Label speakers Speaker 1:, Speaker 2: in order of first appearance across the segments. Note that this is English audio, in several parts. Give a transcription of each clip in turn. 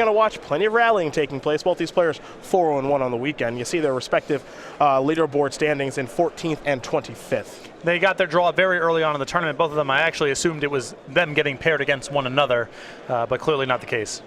Speaker 1: going to watch plenty of rallying taking place. Both these players 4-1 on the weekend. You see their respective leaderboard standings in 14th and 25th.
Speaker 2: They got their draw very early on in the tournament. Both of them, I actually assumed it was them getting paired against one another, but clearly not the case.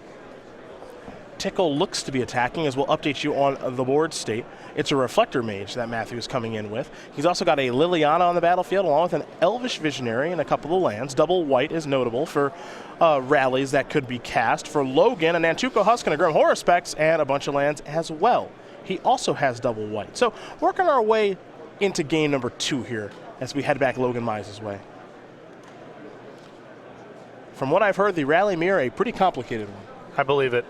Speaker 1: Tickle looks to be attacking, as we'll update you on the board state. It's a Reflector Mage that Matthew is coming in with. He's also got a Liliana on the battlefield, along with an Elvish Visionary and a couple of lands. Double white is notable for rallies that could be cast. For Logan, a Nantuko Husk and a Grim Horror Specs, and a bunch of lands as well. He also has double white. So working our way into game number 2 here as we head back Logan Mize's way. From what I've heard, the rally mirror a pretty complicated one.
Speaker 2: I believe it.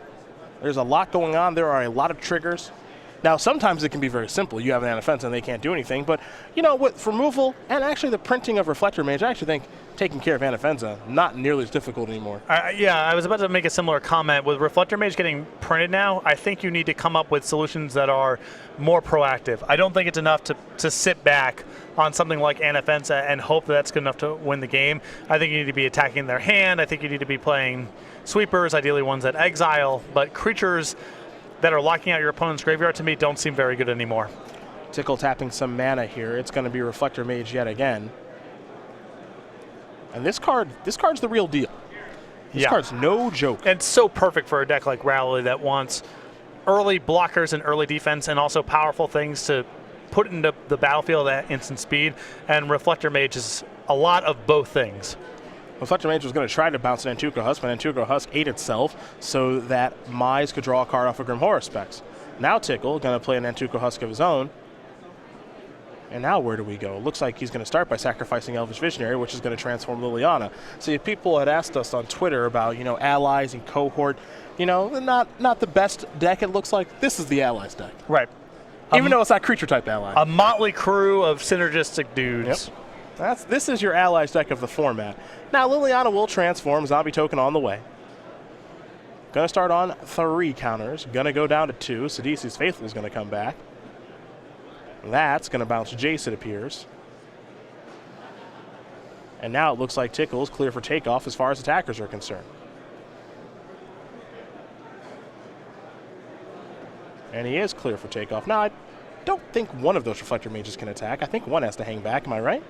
Speaker 1: There's a lot going on. There are a lot of triggers. Now, sometimes it can be very simple. You have an offense and they can't do anything. But, you know, with removal and actually the printing of Reflector Mage, I actually think taking care of Anafenza not nearly as difficult anymore.
Speaker 2: Yeah, I was about to make a similar comment. With Reflector Mage getting printed now, I think you need to come up with solutions that are more proactive. I don't think it's enough to sit back on something like Anafenza and hope that that's good enough to win the game. I think you need to be attacking their hand. I think you need to be playing sweepers, ideally ones that exile, but creatures that are locking out your opponent's graveyard to me don't seem very good anymore.
Speaker 1: Tickle tapping some mana here. It's going to be Reflector Mage yet again. And this card's the real deal. This card's no joke.
Speaker 2: And it's so perfect for a deck like Rally that wants early blockers and early defense and also powerful things to put into the battlefield at instant speed. And Reflector Mage is a lot of both things.
Speaker 1: Reflector Mage was going to try to bounce Nantuko Husk, but Nantuko Husk ate itself so that Mize could draw a card off of Grim Horror Specs. Now Tickle going to play a Nantuko Husk of his own. And now where do we go? It looks like he's going to start by sacrificing Elvish Visionary, which is going to transform Liliana. See, if people had asked us on Twitter about, you know, allies and cohort, you know, not the best deck it looks like. This is the allies deck.
Speaker 2: Right.
Speaker 1: Even though it's not creature type ally.
Speaker 2: A motley crew of synergistic dudes.
Speaker 1: Yep. This is your allies deck of the format. Now Liliana will transform, zombie token on the way. Gonna start on 3 counters, gonna go down to 2. Sidisi's Faithful is gonna come back. That's gonna bounce Jace, it appears. And now it looks like Tickle's clear for takeoff as far as attackers are concerned. And he is clear for takeoff. Now I don't think one of those Reflector Mages can attack. I think one has to hang back, am I right?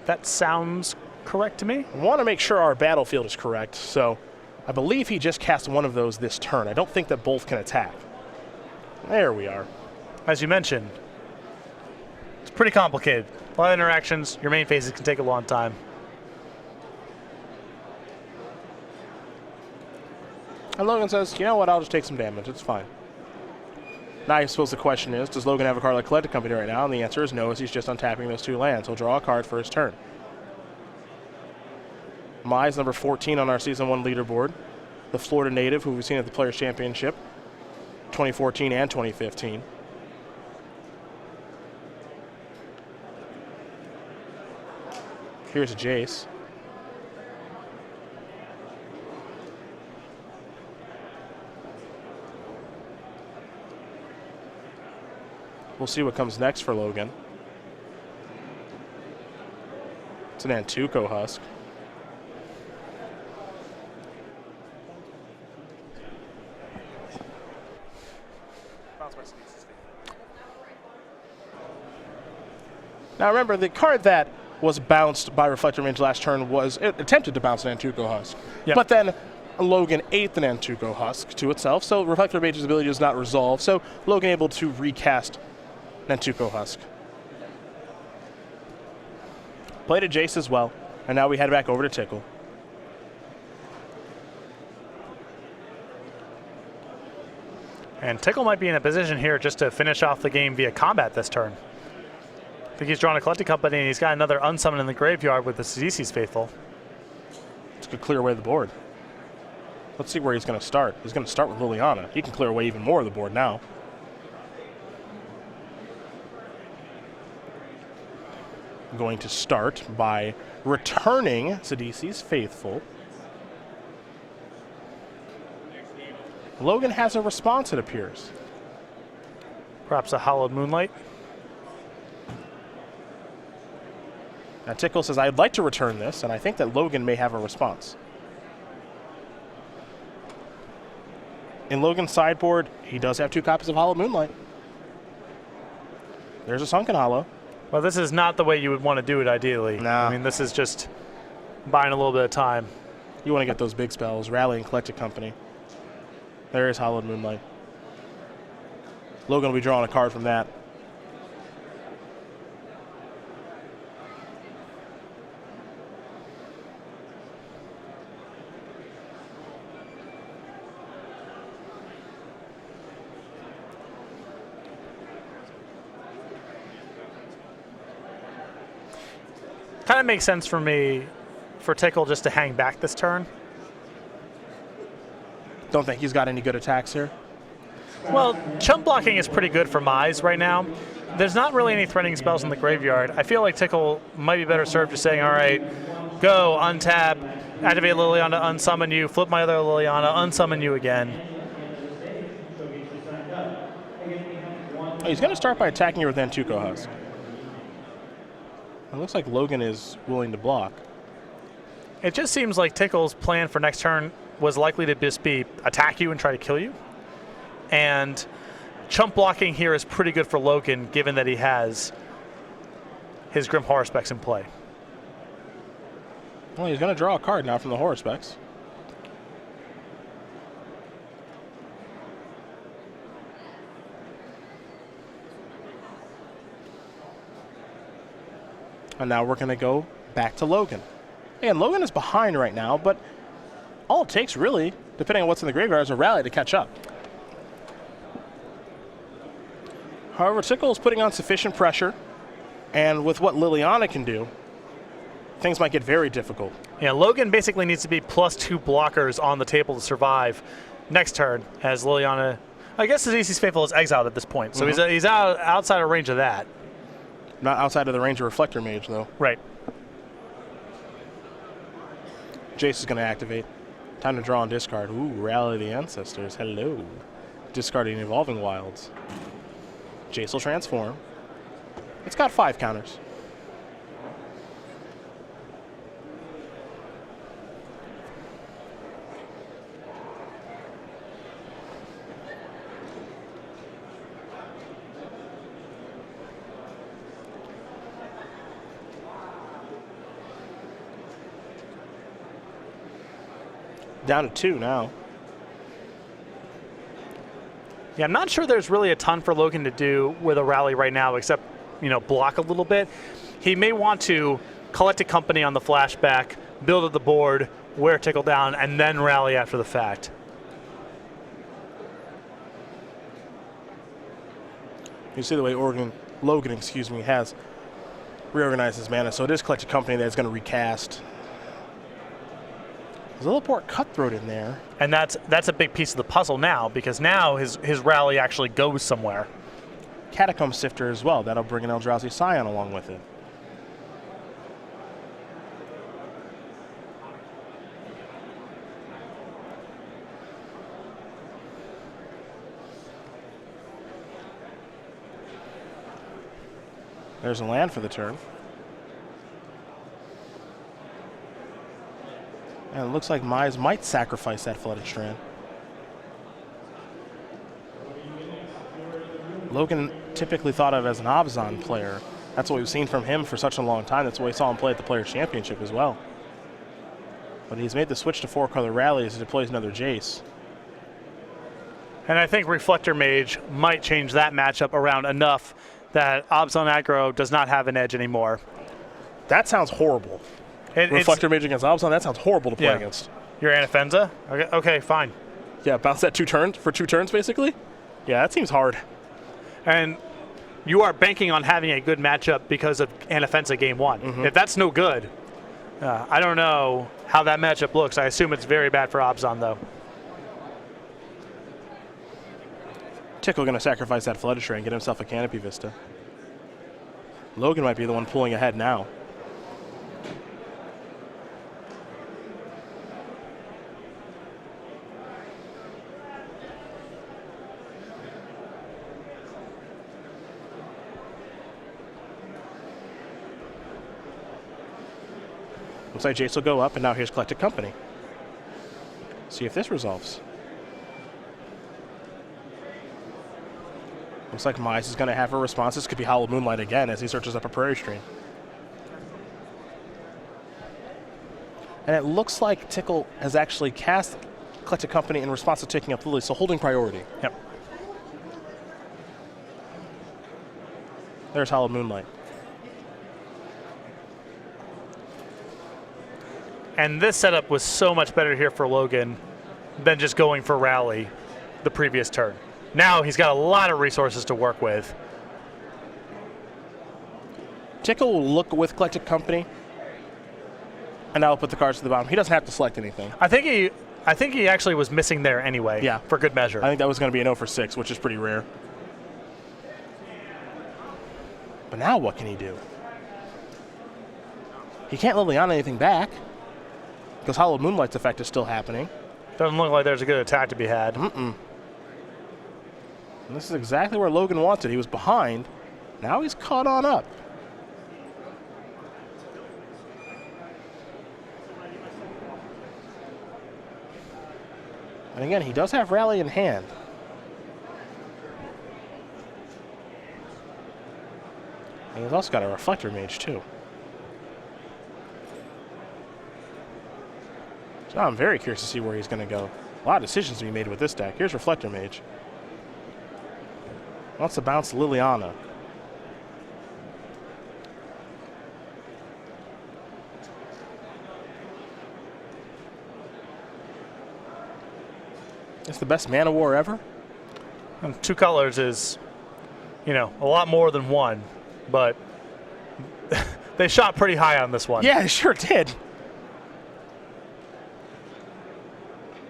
Speaker 2: That sounds correct to me.
Speaker 1: I want to make sure our battlefield is correct, so I believe he just cast one of those this turn. I don't think that both can attack. There we are.
Speaker 2: As you mentioned, it's pretty complicated. A lot of interactions, your main phases can take a long time.
Speaker 1: And Logan says, you know what, I'll just take some damage, it's fine. Now I suppose the question is, does Logan have a card like Collected Company right now? And the answer is no, as he's just untapping those 2 lands. He'll draw a card for his turn. Mize, number 14 on our Season 1 leaderboard. The Florida native who we've seen at the Players' Championship, 2014 and 2015. Here's a Jace. We'll see what comes next for Logan. It's an Nantuko Husk. Now remember, the card that was bounced by Reflector Mage last turn was, it attempted to bounce Nantuko Husk. Yep. But then Logan ate the Nantuko Husk to itself, so Reflector Mage's ability does not resolve, so Logan able to recast Nantuko Husk. Played a Jace as well, and now we head back over to Tickle.
Speaker 2: And Tickle might be in a position here just to finish off the game via combat this turn. I think he's drawn a Collected Company, and he's got another Unsummon in the graveyard with the Sidisi's Faithful.
Speaker 1: It's going to clear away the board. Let's see where he's going to start. He's going to start with Liliana. He can clear away even more of the board now. Going to start by returning Sidisi's Faithful. Logan has a response, it appears.
Speaker 2: Perhaps a Hallowed Moonlight.
Speaker 1: Now Tickle says, I'd like to return this, and I think that Logan may have a response. in Logan's sideboard, he does have 2 copies of Hollow Moonlight. There's a Sunken Hollow.
Speaker 2: Well, this is not the way you would want to do it ideally.
Speaker 1: No.
Speaker 2: I mean, this is just buying a little bit of time.
Speaker 1: You want to get those big spells. Rally and Collected Company. There is Hollowed Moonlight. Logan will be drawing a card from that.
Speaker 2: Kind of makes sense for me for Tickle just to hang back this turn.
Speaker 1: Don't think he's got any good attacks here.
Speaker 2: Well, chump blocking is pretty good for Mize right now. There's not really any threatening spells in the graveyard. I feel like Tickle might be better served just saying, all right, go, untap, activate Liliana, unsummon you, flip my other Liliana, unsummon you again.
Speaker 1: Oh, he's going to start by attacking her with Antuco Husk. It looks like Logan is willing to block.
Speaker 2: It just seems like Tickle's plan for next turn was likely to just be attack you and try to kill you. And chump blocking here is pretty good for Logan, given that he has his Grim Horror Specs in play.
Speaker 1: Well, he's going to draw a card now from the Horror Specs. And now we're going to go back to Logan. And Logan is behind right now, but all it takes really, depending on what's in the graveyard, is a rally to catch up. However, Tickle is putting on sufficient pressure, and with what Liliana can do, things might get very difficult.
Speaker 2: Yeah, Logan basically needs to be +2 blockers on the table to survive next turn, as Liliana, I guess Azizi's Faithful is exiled at this point, so he's outside of range of that.
Speaker 1: Not outside of the range of Reflector Mage, though.
Speaker 2: Right.
Speaker 1: Jace is going to activate. Time to draw and discard. Ooh, Rally the Ancestors. Hello. Discarding Evolving Wilds. Jace will transform. It's got 5 counters. Down to 2 now.
Speaker 2: Yeah, I'm not sure there's really a ton for Logan to do with a rally right now, except, block a little bit. He may want to collect a company on the flashback, build at the board, wear Tickle down, and then rally after the fact.
Speaker 1: You see the way Logan, has reorganized his mana. So it is collect a company that's going to recast. There's a little port Cutthroat in there.
Speaker 2: And that's a big piece of the puzzle now, because now his rally actually goes somewhere.
Speaker 1: Catacomb Sifter as well. That'll bring an Eldrazi Scion along with it. There's a land for the turn. And it looks like Mize might sacrifice that Flooded Strand. Logan typically thought of as an Abzan player. That's what we've seen from him for such a long time. That's what we saw him play at the Players' Championship as well. But he's made the switch to 4-color rallies and deploys another Jace.
Speaker 2: And I think Reflector Mage might change that matchup around enough that Abzan aggro does not have an edge anymore.
Speaker 1: That sounds horrible. Reflector Mage against Abzan, that sounds horrible to play against.
Speaker 2: Your Anafenza? Okay, fine.
Speaker 1: Yeah, bounce that 2 turns for 2 turns, basically? Yeah, that seems hard.
Speaker 2: And you are banking on having a good matchup because of Anafenza game 1. If that's no good, I don't know how that matchup looks. I assume it's very bad for Abzan, though.
Speaker 1: Tickle going to sacrifice that Flooded Strand and get himself a Canopy Vista. Logan might be the one pulling ahead now. Looks like Jace will go up, and now here's Collected Company. See if this resolves. Looks like Mize is going to have a response. This could be Hollow Moonlight again as he searches up a Prairie Stream. And it looks like Tickle has actually cast Collected Company in response to taking up Lily, so holding priority.
Speaker 2: Yep.
Speaker 1: There's Hollow Moonlight.
Speaker 2: And this setup was so much better here for Logan than just going for Rally the previous turn. Now he's got a lot of resources to work with.
Speaker 1: Tickle will look with Collected Company, and now will put the cards to the bottom. He doesn't have to select anything.
Speaker 2: I think he actually was missing there anyway.
Speaker 1: Yeah.
Speaker 2: For good measure.
Speaker 1: I think that was going to be an 0 for 6, which is pretty rare. But now what can he do? He can't Liliana anything back because Hollow Moonlight's effect is still happening.
Speaker 2: Doesn't look like there's a good attack to be had.
Speaker 1: And this is exactly where Logan wanted. He was behind. Now he's caught on up. And again, he does have Rally in hand. And he's also got a Reflector Mage, too. So I'm very curious to see where he's going to go. A lot of decisions to be made with this deck. Here's Reflector Mage. Wants to bounce Liliana. It's the best Mana War ever.
Speaker 2: And 2 colors is, you know, a lot more than 1, but they shot pretty high on this one.
Speaker 1: Yeah, they sure did.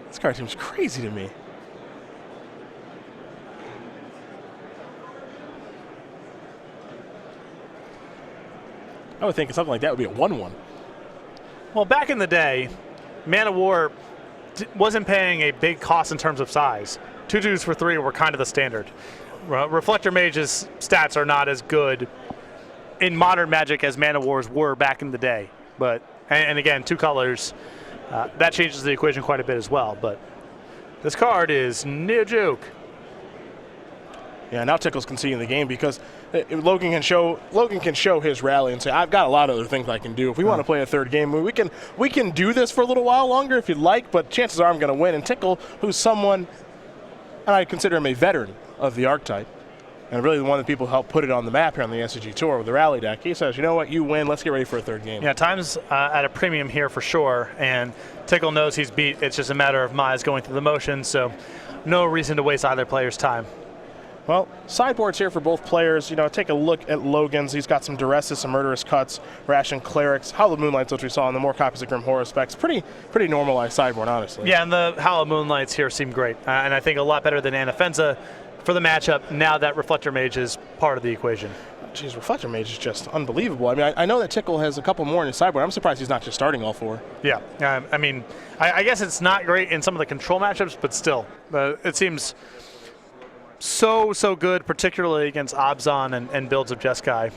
Speaker 1: This card seems crazy to me. I would think something like that would be a 1-1.
Speaker 2: Well, back in the day, Mana War wasn't paying a big cost in terms of size. 2/2s for 3 were kind of the standard. Reflector Mage's stats are not as good in modern Magic as Mana Wars were back in the day. But and again, 2 colors, that changes the equation quite a bit as well. But this card is no joke.
Speaker 1: Yeah, now Tickle's conceding the game because Logan can show his Rally and say, I've got a lot of other things I can do. If we want to play a third game, we can do this for a little while longer if you'd like, but chances are I'm going to win. And Tickle, who's someone, and I consider him a veteran of the archetype, and really one of the people who helped put it on the map here on the SCG Tour with the Rally deck, he says, you know what, you win, let's get ready for a third game.
Speaker 2: Yeah, time's at a premium here for sure, and Tickle knows he's beat. It's just a matter of Mize going through the motions, so no reason to waste either player's time.
Speaker 1: Well, sideboards here for both players. You know, take a look at Logan's. He's got some Duresses, some Murderous Cuts, Ration Clerics, Hollow Moonlights, which we saw in the more copies of Grim Horror specs. Pretty normalized sideboard, honestly.
Speaker 2: Yeah, and the Hollow Moonlights here seem great, and I think a lot better than Anafenza for the matchup now that Reflector Mage is part of the equation.
Speaker 1: Geez, Reflector Mage is just unbelievable. I mean, I know that Tickle has a couple more in his sideboard. I'm surprised he's not just starting all 4.
Speaker 2: Yeah, I mean, I guess it's not great in some of the control matchups, but still, it seems so good, particularly against Abzan and builds of Jeskai.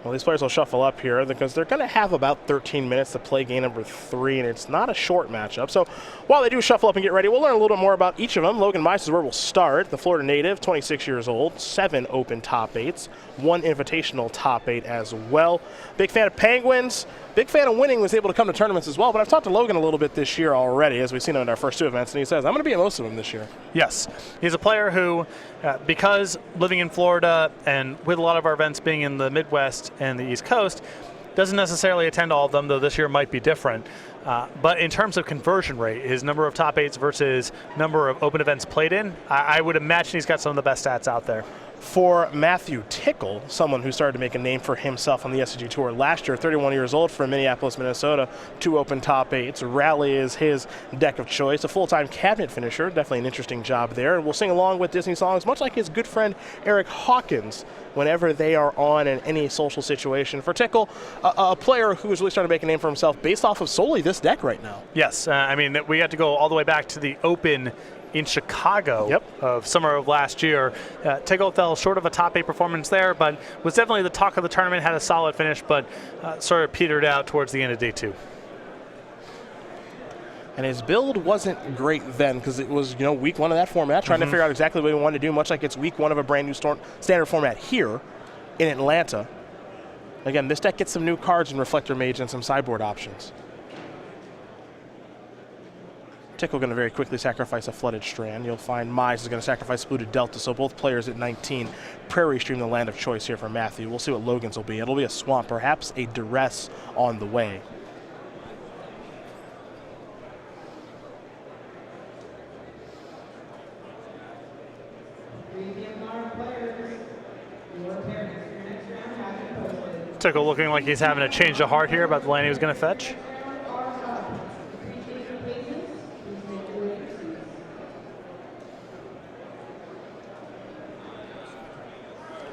Speaker 1: Well, these players will shuffle up here because they're going to have about 13 minutes to play game number 3, and it's not a short matchup. So while they do shuffle up and get ready, we'll learn a little bit more about each of them. Logan Mize is where we'll start. The Florida native, 26 years old, 7 open top 8s, 1 invitational top 8 as well. Big fan of Penguins. Big fan of winning, was able to come to tournaments as well. But I've talked to Logan a little bit this year already, as we've seen him in our first 2 events, and he says, I'm going to be at most of them this year.
Speaker 2: Yes. He's a player who, because living in Florida and with a lot of our events being in the Midwest and the East Coast, doesn't necessarily attend all of them, though this year might be different. But in terms of conversion rate, his number of top 8s versus number of open events played in, I would imagine he's got some of the best stats out there.
Speaker 1: For Matthew Tickle, someone who started to make a name for himself on the SCG Tour last year, 31 years old from Minneapolis, Minnesota, 2 open top 8s. Rally is his deck of choice. A full-time cabinet finisher, definitely an interesting job there. And we'll sing along with Disney songs, much like his good friend Eric Hawkins, whenever they are on in any social situation. For Tickle, a player who is really starting to make a name for himself based off of solely this deck right now.
Speaker 2: Yes, I mean, we had to go all the way back to the Open in Chicago of summer of last year. Tickle fell short of a top 8 performance there, but was definitely the talk of the tournament, had a solid finish, but sort of petered out towards the end of day 2.
Speaker 1: And his build wasn't great then because it was, week 1 of that format, trying to figure out exactly what he wanted to do, much like it's week 1 of a brand new standard format here in Atlanta. Again, this deck gets some new cards in Reflector Mage and some sideboard options. Tickle going to very quickly sacrifice a Flooded Strand. You'll find Mize is going to sacrifice Polluted Delta, so both players at 19. Prairie Stream, the land of choice here for Matthew. We'll see what Logan's will be. It'll be a Swamp, perhaps a Duress on the way.
Speaker 2: Tickle looking like he's having a change of heart here about the land he was going to fetch.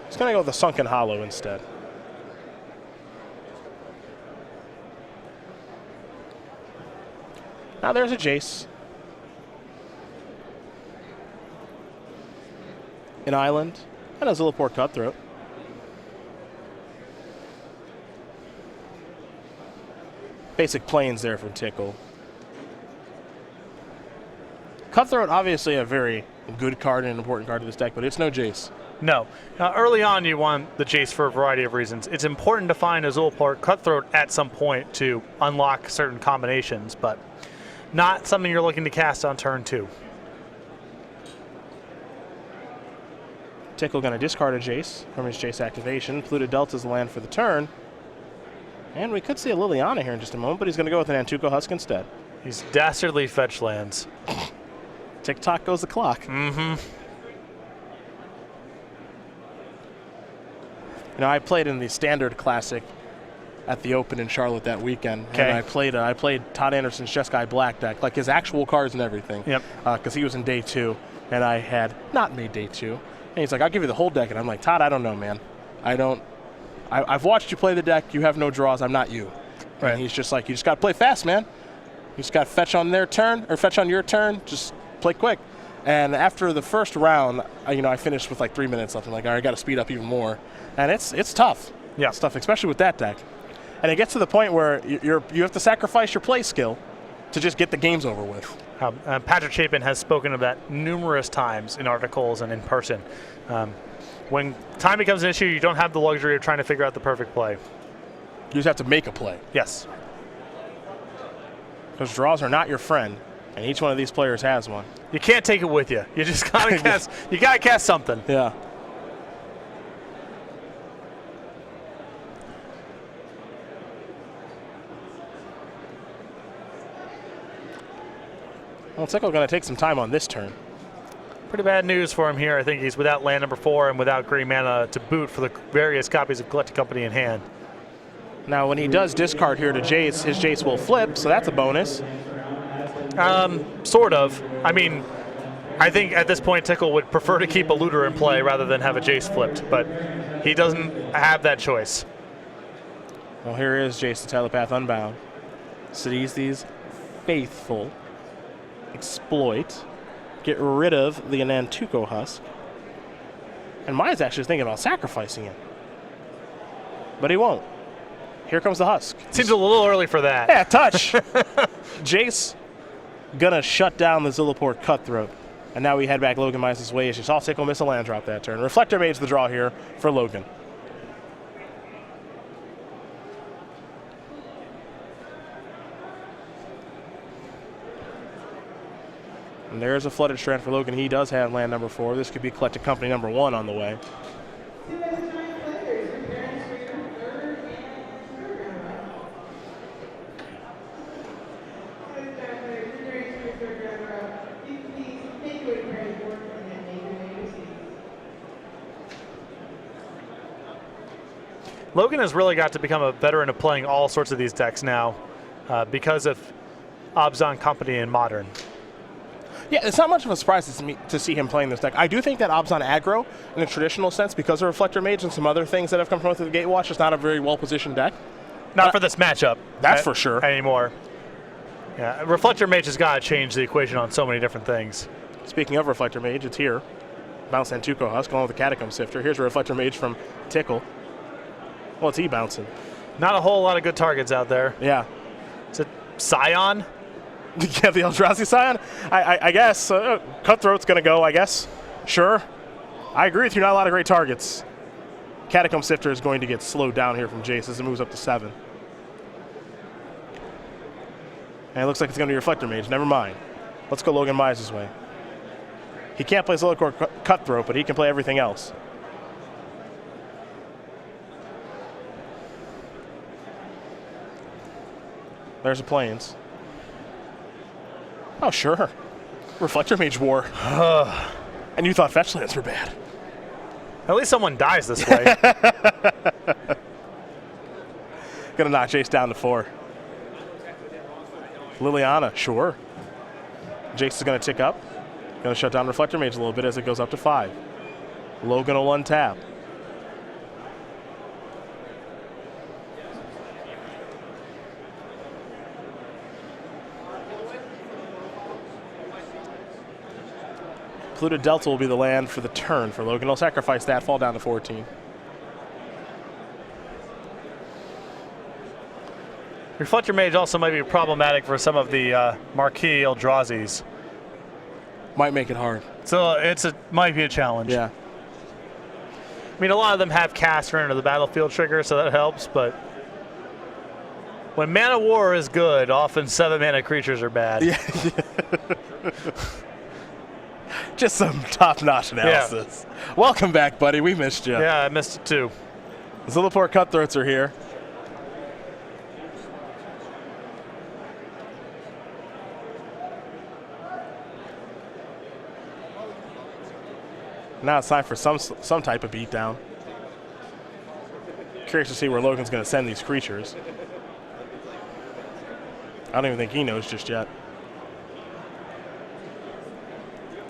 Speaker 1: He's going to go with the Sunken Hollow instead. Now there's a Jace. An Island. And a Zilliport Cutthroat. Basic planes there from Tickle. Cutthroat, obviously a very good card and an important card to this deck, but it's no Jace.
Speaker 2: No. Early on, you want the Jace for a variety of reasons. It's important to find a Zilliport Cutthroat at some point to unlock certain combinations, but not something you're looking to cast on turn 2.
Speaker 1: Tickle going to discard a Jace from his Jace activation. Polluted Delta's the land for the turn. And we could see a Liliana here in just a moment, but he's going to go with an Antuco Husk instead.
Speaker 2: He's dastardly fetch lands.
Speaker 1: Tick-tock goes the clock.
Speaker 2: Mm-hmm.
Speaker 1: I played in the Standard Classic at the Open in Charlotte that weekend.
Speaker 2: Okay.
Speaker 1: And I played Todd Anderson's Jeskai Black deck, like his actual cards and everything.
Speaker 2: Yep.
Speaker 1: Because he was in day 2, and I had not made day 2. And he's like, I'll give you the whole deck. And I'm like, Todd, I don't know, man. I've watched you play the deck. You have no draws. I'm not you.
Speaker 2: Right.
Speaker 1: And he's just like, you just got to play fast, man. You just got to fetch on their turn, or fetch on your turn. Just play quick. And after the first round, I finished with like 3 minutes left. I'm like, all right, I got to speed up even more. And it's tough.
Speaker 2: Yeah.
Speaker 1: It's tough, especially with that deck. And it gets to the point where you have to sacrifice your play skill to just get the games over with.
Speaker 2: Patrick Chapin has spoken of that numerous times in articles and in person. When time becomes an issue, you don't have the luxury of trying to figure out the perfect play.
Speaker 1: You just have to make a play.
Speaker 2: Yes.
Speaker 1: Because draws are not your friend, and each one of these players has one.
Speaker 2: You can't take it with you. You just gotta cast. You gotta cast something.
Speaker 1: Yeah. Well, Tickle going to take some time on this turn.
Speaker 2: Pretty bad news for him here. I think he's without land number 4 and without green mana to boot for the various copies of Galactic Company in hand.
Speaker 1: Now, when he does discard here to Jace, his Jace will flip, so that's a bonus.
Speaker 2: Sort of. I mean, I think at this point Tickle would prefer to keep a Looter in play rather than have a Jace flipped, but he doesn't have that choice.
Speaker 1: Well, here is Jace the Telepath Unbound. Sees these faithful. Exploit. Get rid of the Nantuko Husk. And Mize actually thinking about sacrificing it. But he won't. Here comes the Husk.
Speaker 2: Seems a little early for that.
Speaker 1: Yeah, touch. Jace gonna shut down the Zilliport Cutthroat. And now we head back Logan Mize's way as you saw Tickle miss a land drop that turn. Reflector Mage the draw here for Logan. And there's a Flooded Strand for Logan. He does have land number 4. This could be Galactic Company number 1 on the way.
Speaker 2: Logan has really got to become a veteran of playing all sorts of these decks now because of Abzan Company in Modern.
Speaker 1: Yeah, it's not much of a surprise to see him playing this deck. I do think that Abzan aggro, in a traditional sense, because of Reflector Mage and some other things that have come from through the Gatewatch, is not a very well-positioned deck.
Speaker 2: Not for this matchup.
Speaker 1: That's for sure.
Speaker 2: Anymore. Yeah, Reflector Mage has got to change the equation on so many different things.
Speaker 1: Speaking of Reflector Mage, it's here. Bounce Antuco Husk along with the Catacomb Sifter. Here's a Reflector Mage from Tickle. What's he bouncing?
Speaker 2: Not a whole lot of good targets out there.
Speaker 1: Yeah.
Speaker 2: Is it Scion?
Speaker 1: Yeah, the Eldrazi Scion? I guess. Cutthroat's going to go, I guess. Sure. I agree with you, not a lot of great targets. Catacomb Sifter is going to get slowed down here from Jace as it moves up to 7. And it looks like it's going to be Reflector Mage. Never mind. Let's go Logan Mize's way. He can't play Zillicore Cutthroat, but he can play everything else. There's the Plains. Oh, sure. Reflector Mage War. And you thought fetch lands were bad.
Speaker 2: At least someone dies this way.
Speaker 1: Gonna knock Jace down to 4. Liliana, sure. Jace is gonna tick up. Gonna shut down Reflector Mage a little bit as it goes up to 5. Logan will untap. Polluted Delta will be the land for the turn for Logan. He'll sacrifice that, fall down to 14.
Speaker 2: Reflector Mage also might be problematic for some of the marquee Eldrazi's.
Speaker 1: Might make it hard.
Speaker 2: So might be a challenge.
Speaker 1: Yeah.
Speaker 2: I mean, a lot of them have cast or enter the battlefield trigger, so that helps, but when Mana War is good, often 7-mana creatures are bad.
Speaker 1: Yeah. Just some top-notch analysis. Yeah. Welcome back, buddy. We missed you.
Speaker 2: Yeah, I missed it too.
Speaker 1: Zillicore Cutthroats are here. Now it's time for some type of beatdown. Curious to see where Logan's going to send these creatures. I don't even think he knows just yet.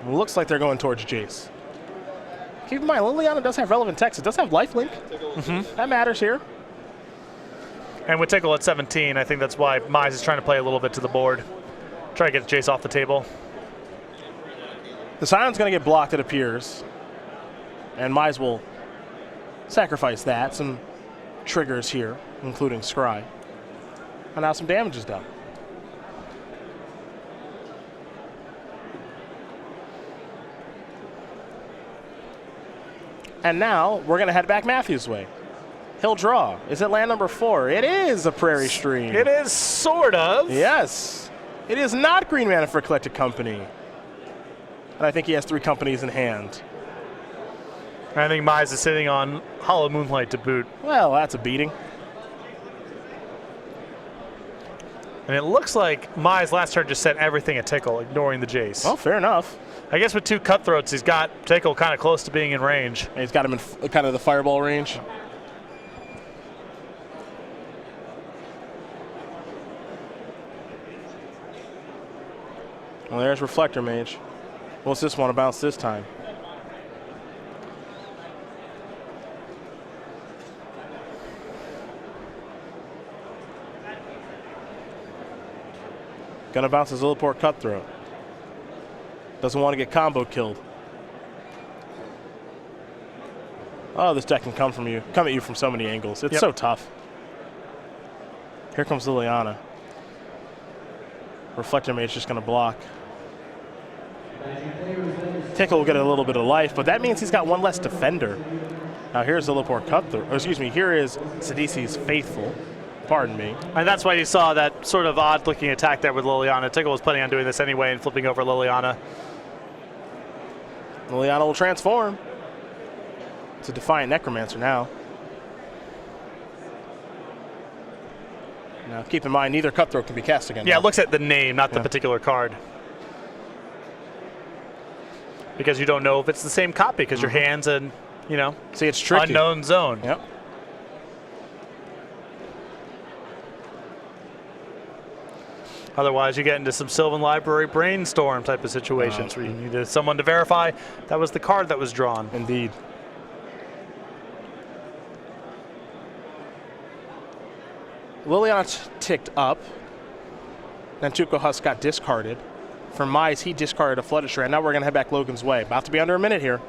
Speaker 1: It looks like they're going towards Jace. Keep in mind, Liliana does have relevant text. It does have lifelink. That matters here.
Speaker 2: And with Tickle at 17, I think that's why Mize is trying to play a little bit to the board. Try to get Jace off the table.
Speaker 1: The Scion's going to get blocked, it appears. And Mize will sacrifice that. Some triggers here, including Scry. And now some damage is done. And now we're going to head back Matthew's way. He'll draw. Is it land number 4? It is a Prairie Stream.
Speaker 2: It is sort of.
Speaker 1: Yes. It is not green mana for Eclectic Company. And I think he has 3 companies in hand.
Speaker 2: I think Mize is sitting on Hollow Moonlight to boot.
Speaker 1: Well, that's a beating.
Speaker 2: And it looks like Mize last turn just sent everything at Tickle, ignoring the Jace.
Speaker 1: Well, fair enough.
Speaker 2: I guess with 2 Cutthroats, he's got Tickle kind of close to being in range.
Speaker 1: And he's got him in kind of the fireball range. Well, there's Reflector Mage. What's this one to bounce this time? Gonna bounce his Zillicore Cutthroat. Doesn't want to get combo killed. Oh, this deck can come at you from so many angles. It's so tough. Here comes Liliana. Reflector Mage just gonna block. Tickle will get a little bit of life, but that means he's got 1 less defender. Now here's Zillicore Cutthroat. Oh, excuse me, here is Sidisi's Faithful. Pardon me.
Speaker 2: And that's why you saw that sort of odd-looking attack there with Liliana. Tickle was planning on doing this anyway and flipping over Liliana.
Speaker 1: Liliana will transform. It's a Defiant Necromancer now. Now keep in mind, neither Cutthroat can be cast again.
Speaker 2: Yeah, it looks at the name, not the particular card. Because you don't know if it's the same copy, because your hand's in, you know,
Speaker 1: see, it's tricky.
Speaker 2: Unknown zone.
Speaker 1: Yep.
Speaker 2: Otherwise, you get into some Sylvan Library brainstorm type of situations where you needed someone to verify that was the card that was drawn.
Speaker 1: Indeed. Liliana ticked up. Nantuko Husk got discarded. For Mize, he discarded a Flooded Shred. Now we're going to head back Logan's way. About to be under a minute here.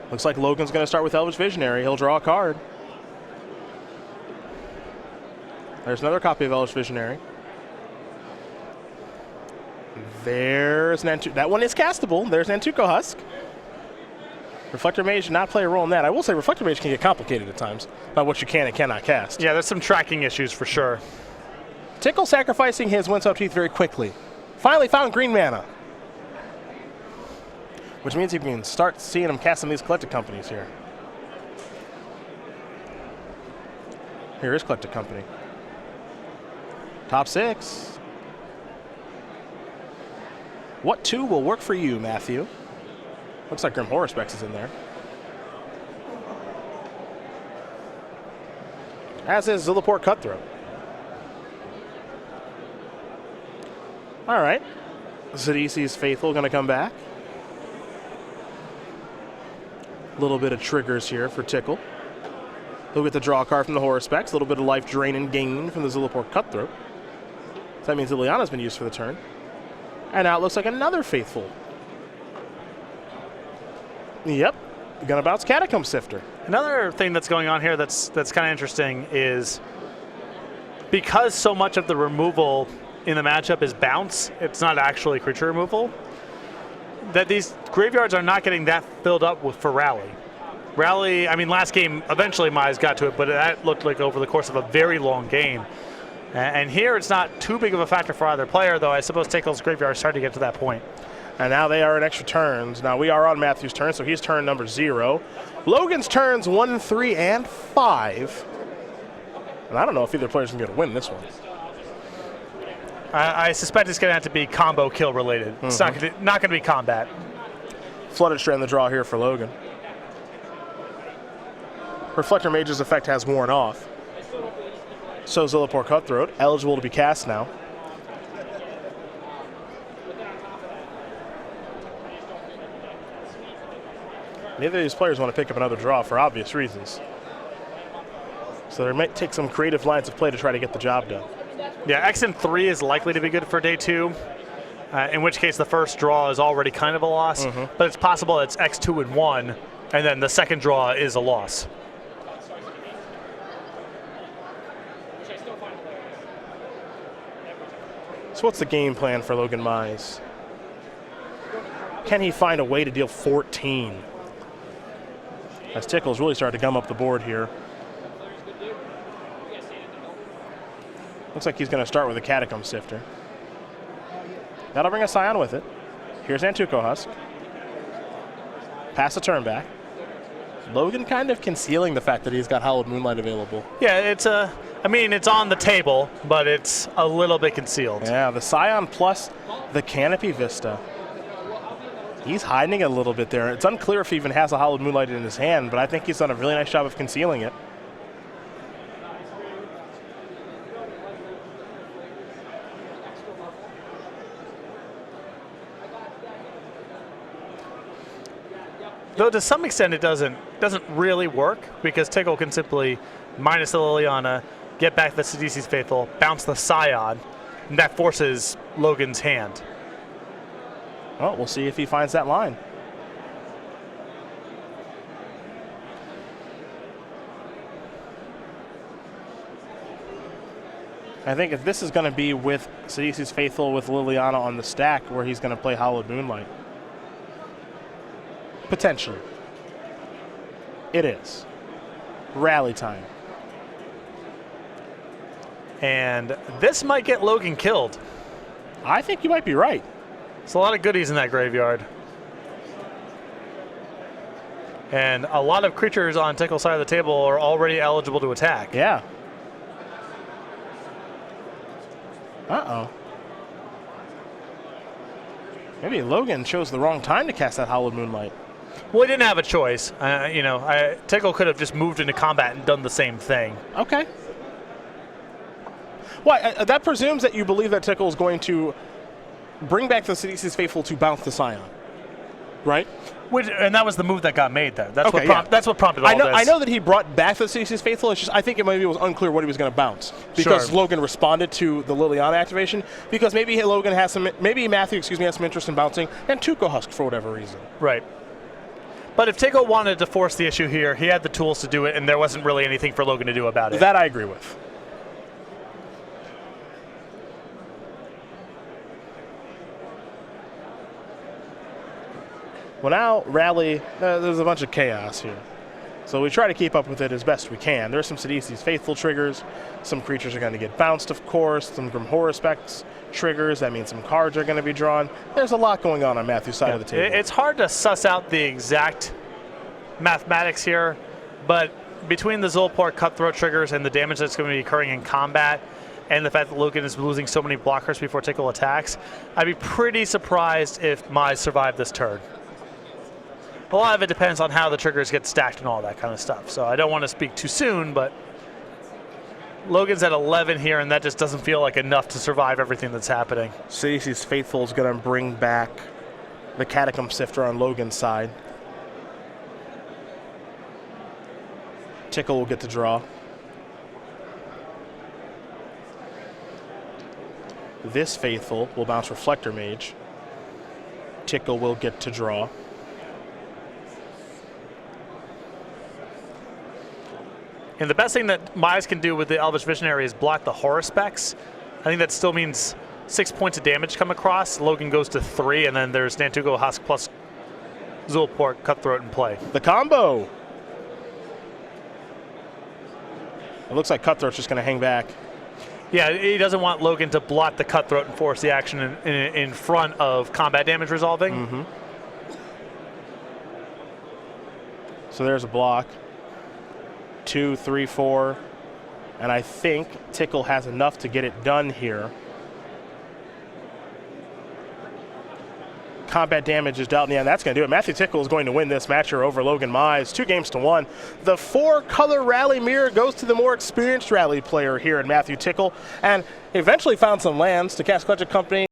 Speaker 1: Looks like Logan's going to start with Elvish Visionary. He'll draw a card. There's another copy of Elvish Visionary. There's that one is castable. There's Nantuko Husk. Reflector Mage did not play a role in that. I will say Reflector Mage can get complicated at times about what you can and cannot cast.
Speaker 2: Yeah, there's some tracking issues for sure.
Speaker 1: Tickle sacrificing his Windswept Teeth very quickly. Finally found green mana. Which means you can start seeing him cast some of these collected companies here. Here is collected company. Top 6. What 2 will work for you, Matthew? Looks like Grim Horror Specs is in there. As is Zilliport Cutthroat. All right. Sidisi's Faithful going to come back. A little bit of triggers here for Tickle. He'll get the draw card from the Horror Specs. A little bit of life drain and gain from the Zilliport Cutthroat. So that means Liliana's been used for the turn. And now it looks like another Faithful. Yep, gonna bounce Catacomb Sifter.
Speaker 2: Another thing that's going on here that's kind of interesting is because so much of the removal in the matchup is bounce, it's not actually creature removal, that these graveyards are not getting that filled up for Rally. Rally, I mean, last game, eventually Mize got to it, but that looked like over the course of a very long game. And here it's not too big of a factor for either player, though I suppose Tickle's graveyard is starting to get to that point.
Speaker 1: And now they are in extra turns. Now we are on Matthew's turn, so he's turn number 0. Logan's turns 1, 3, and 5. And I don't know if either player's going to win this one.
Speaker 2: I suspect it's going to have to be combo kill related. It's not going to be combat.
Speaker 1: Flooded Strand the draw here for Logan. Reflector Mage's effect has worn off. So Zilliport Cutthroat, eligible to be cast now. Neither of these players want to pick up another draw for obvious reasons. So they might take some creative lines of play to try to get the job done.
Speaker 2: Yeah, X and 3 is likely to be good for day 2, in which case the first draw is already kind of a loss, but it's possible it's X2 and 1, and then the second draw is a loss.
Speaker 1: So what's the game plan for Logan Mize? Can he find a way to deal 14? As Tickle's really started to gum up the board here. Looks like he's going to start with a Catacomb Sifter. That'll bring a Scion with it. Here's Nantuko Husk. Pass the turn back. Logan kind of concealing the fact that he's got Hallowed Moonlight available.
Speaker 2: Yeah, it's I mean, it's on the table, but it's a little bit concealed.
Speaker 1: Yeah, the Scion plus the Canopy Vista. He's hiding it a little bit there. It's unclear if he even has a Hallowed Moonlight in his hand, but I think he's done a really nice job of concealing it.
Speaker 2: Though to some extent it doesn't really work, because Tickle can simply minus the Liliana, get back the Sidisi's Faithful, bounce the Scion, and that forces Logan's hand.
Speaker 1: Well, we'll see if he finds that line. I think if this is going to be with Sidisi's Faithful with Liliana on the stack where he's going to play Hallowed Moonlight. Potentially. It is. Rally time.
Speaker 2: And this might get Logan killed.
Speaker 1: I think you might be right.
Speaker 2: There's a lot of goodies in that graveyard. And a lot of creatures on Tickle's side of the table are already eligible to attack.
Speaker 1: Yeah. Uh-oh. Maybe Logan chose the wrong time to cast that Hallowed Moonlight.
Speaker 2: Well, he didn't have a choice. Tickle could have just moved into combat and done the same thing.
Speaker 1: Okay. Why? That presumes that you believe that Tickle is going to bring back the Sidisi's Faithful to bounce the Scion, right?
Speaker 2: And that was the move that got made there. That's
Speaker 1: okay,
Speaker 2: that's what prompted all this.
Speaker 1: I know that he brought back the Sidisi's Faithful. It's just I think it maybe was unclear what he was going to bounce because
Speaker 2: Sure.
Speaker 1: Logan responded to the Liliana activation. Because maybe Logan has some, maybe Matthew, has some interest in bouncing and Nantuko Husk for whatever reason.
Speaker 2: Right. But if Tickle wanted to force the issue here, he had the tools to do it, and there wasn't really anything for Logan to do about it.
Speaker 1: That I agree with. Well, now Rally, there's a bunch of chaos here. So we try to keep up with it as best we can. There's some Sidisi's Faithful triggers. Some creatures are going to get bounced, of course. Some Grim Horror Specs triggers. That means some cards are going to be drawn. There's a lot going on Matthew's side of the table.
Speaker 2: It's hard to suss out the exact mathematics here, but between the Zulport Cutthroat triggers and the damage that's going to be occurring in combat, and the fact that Logan is losing so many blockers before Tickle attacks, I'd be pretty surprised if Mize survived this turn. A lot of it depends on how the triggers get stacked and all that kind of stuff. So I don't want to speak too soon, but Logan's at 11 here, and that just doesn't feel like enough to survive everything that's happening.
Speaker 1: Sidisi's Faithful is going to bring back the Catacomb Sifter on Logan's side. Tickle will get to draw. This Faithful will bounce Reflector Mage. Tickle will get to draw.
Speaker 2: And the best thing that Mize can do with the Elvish Visionary is block the Horror Specs. I think that still means 6 points of damage come across. Logan goes to 3, and then there's Nantuko Husk plus Zulport Cutthroat in play.
Speaker 1: The combo! It looks like Cutthroat's just going to hang back.
Speaker 2: Yeah, he doesn't want Logan to block the Cutthroat and force the action in front of combat damage resolving.
Speaker 1: Mm-hmm. So there's a block. 2, 3, 4. And I think Tickle has enough to get it done here. Combat damage is dealt in the end. That's going to do it. Matthew Tickle is going to win this match here over Logan Mize, 2-1. The 4-color Rally Mirror goes to the more experienced Rally player here in Matthew Tickle, and eventually found some lands to cast Collected Company.